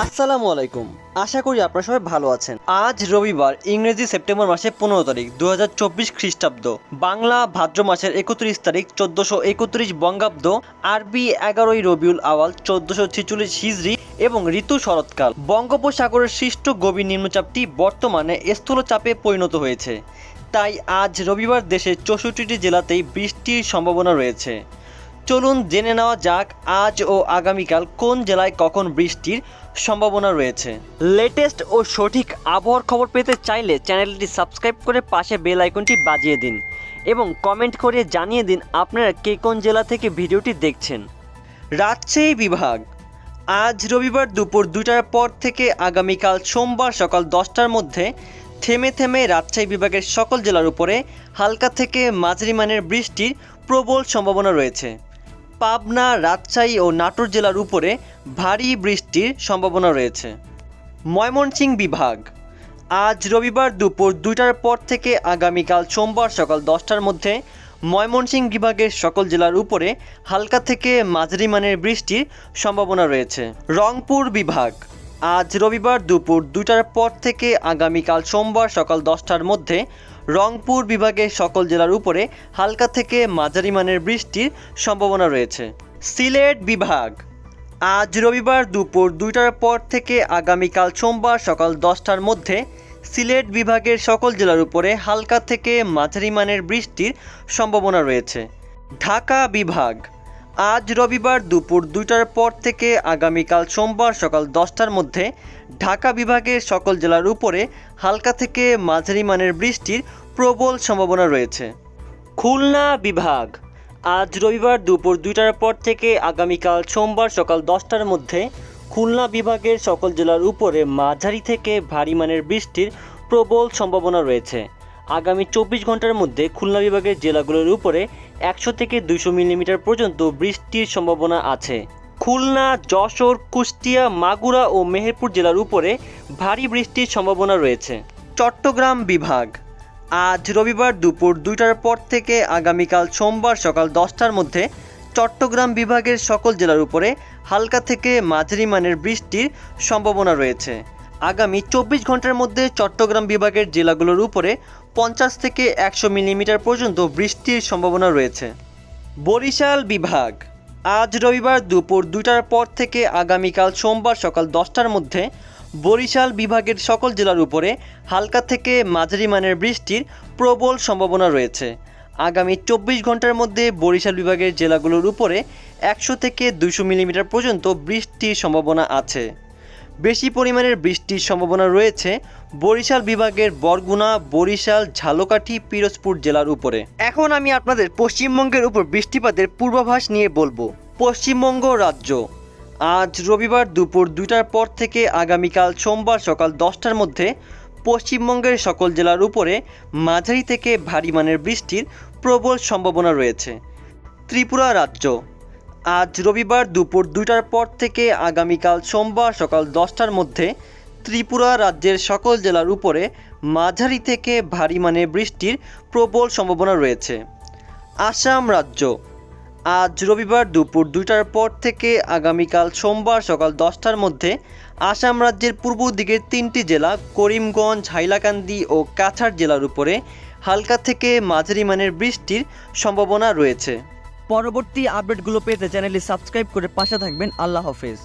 আসসালামু আলাইকুম। আশা করি আপনারা সবাই ভালো আছেন। আজ রবিবার, ইংরেজি সেপ্টেম্বর মাসের 15 তারিখ 2024 খ্রিস্টাব্দ, বাংলা ভাদ্র মাসের 31 তারিখ 1431 বঙ্গাব্দ, আরবি 11ই রবিউল আওয়াল 1446 হিজরি এবং ঋতু শরৎকাল। বঙ্গোপসাগরের সৃষ্ট গভীর নিম্নচাপটি বর্তমানে স্থলচাপে পরিণত হয়েছে। তাই আজ রবিবার দেশের 64টি জেলাতেই বৃষ্টির সম্ভাবনা রয়েছে। চলুন জেনে নেওয়া যাক আজ ও আগামীকাল কোন জেলায় কখন বৃষ্টির সম্ভাবনা রয়েছে। লেটেস্ট ও সঠিক আবহাওয়ার খবর পেতে চাইলে চ্যানেলটি সাবস্ক্রাইব করে পাশে বেল আইকনটি বাজিয়ে দিন এবং কমেন্ট করে জানিয়ে দিন আপনারা কে কোন জেলা থেকে ভিডিওটি দেখছেন। রাজশাহী বিভাগ, আজ রবিবার দুপুর 2টার পর থেকে আগামীকাল সোমবার সকাল 10টার মধ্যে থেমে থেমে রাজশাহী বিভাগের সকল জেলার উপরে হালকা থেকে মাঝারি মানের বৃষ্টির প্রবল সম্ভাবনা রয়েছে। পাবনা, রাজশাহী ও নাটোর জেলার উপরে ভারী বৃষ্টির সম্ভাবনা রয়েছে। ময়মনসিংহ বিভাগ, আজ রবিবার দুপুর 2টার পর থেকে আগামীকাল সোমবার সকাল 10টার মধ্যে ময়মনসিংহ বিভাগের সকল জেলার উপরে হালকা থেকে মাঝারি মানের বৃষ্টির সম্ভাবনা রয়েছে। রংপুর বিভাগ, আজ রবিবার দুপুর 2টার পর থেকে আগামীকাল সোমবার সকাল 10টার মধ্যে রংপুর বিভাগের সকল জেলার উপরে হালকা থেকে মাঝারি মানের বৃষ্টির সম্ভাবনা রয়েছে। সিলেট বিভাগ, আজ রবিবার দুপুর 2টার পর থেকে আগামীকাল সোমবার সকাল 10টার মধ্যে সিলেট বিভাগের সকল জেলার উপরে হালকা থেকে মাঝারি মানের বৃষ্টির সম্ভাবনা রয়েছে। ঢাকা বিভাগ, আজ রবিবার দুপুর 2টার পর থেকে আগামীকাল সোমবার সকাল 10টার মধ্যে ঢাকা বিভাগের সকল জেলার উপরে হালকা থেকে মাঝারি মানের বৃষ্টির প্রবল সম্ভাবনা রয়েছে। খুলনা বিভাগ, আজ রবিবার দুপুর 2টার পর থেকে আগামীকাল সোমবার সকাল 10টার মধ্যে খুলনা বিভাগের সকল জেলার উপরে মাঝারি থেকে ভারী মানের বৃষ্টির প্রবল সম্ভাবনা রয়েছে। আগামী 24 ঘন্টার মধ্যে খুলনা বিভাগের জেলাগুলোর উপরে 100 থেকে 200 মিলিমিটার পর্যন্ত বৃষ্টির সম্ভাবনা আছে। খুলনা, যশোর, কুষ্টিয়া, মাগুরা ও মেহেরপুর জেলার উপরে ভারী বৃষ্টির সম্ভাবনা রয়েছে। চট্টগ্রাম বিভাগ, আজ রবিবার দুপুর 2টার পর থেকে আগামীকাল সোমবার সকাল 10টার মধ্যে চট্টগ্রাম বিভাগের সকল জেলার উপরে হালকা থেকে মাঝারি মানের বৃষ্টির সম্ভাবনা রয়েছে। আগামী 24 ঘন্টার মধ্যে চট্টগ্রাম বিভাগের জেলাগুলোর উপরে 50 থেকে 100 মিলিমিটার পর্যন্ত বৃষ্টির সম্ভাবনা রয়েছে। বরিশাল বিভাগ, আজ রবিবার দুপুর 2টার পর থেকে আগামীকাল সোমবার সকাল 10টার মধ্যে বরিশাল বিভাগের সকল জেলার উপরে হালকা থেকে মাঝারি মানের বৃষ্টির প্রবল সম্ভাবনা রয়েছে। আগামী 24 ঘন্টার মধ্যে বরিশাল বিভাগের জেলাগুলোর উপরে 100 থেকে 200 মিলিমিটার পর্যন্ত বৃষ্টির সম্ভাবনা আছে। বেশি পরিমাণের বৃষ্টির সম্ভাবনা রয়েছে বরিশাল বিভাগের বরগুনা, বরিশাল, ঝালকাঠি, পিরোজপুর জেলার উপরে। এখন আমি আপনাদের পশ্চিমবঙ্গের উপর বৃষ্টিপাতের পূর্বাভাস নিয়ে বলবো। পশ্চিমবঙ্গ রাজ্য, আজ রবিবার দুপুর 2টার পর থেকে আগামীকাল সোমবার সকাল 10টার মধ্যে পশ্চিমবঙ্গের সকল জেলার উপরে মাঝারি থেকে ভারী মানের বৃষ্টির প্রবল সম্ভাবনা রয়েছে। ত্রিপুরা রাজ্য, আজ রবিবার দুপুর 2টার পর থেকে আগামীকাল সোমবার সকাল 10টার মধ্যে ত্রিপুরা রাজ্যের সকল জেলার উপরে মাঝারি থেকে ভারী মানের বৃষ্টির প্রবল সম্ভাবনা রয়েছে। আসাম রাজ্য, আজ রবিবার দুপুর 2টার পর থেকে আগামীকাল সোমবার সকাল 10টার মধ্যে আসাম রাজ্যের পূর্ব দিকের 3টি জেলা করিমগঞ্জ, হাইলাকান্দি ও কাছাড় জেলার উপরে হালকা থেকে মাঝারি মানের বৃষ্টির সম্ভাবনা রয়েছে। পরবর্তী আপডেটগুলো পেতে চ্যানেলটি সাবস্ক্রাইব করে পাশে থাকবেন। আল্লাহ হাফেজ।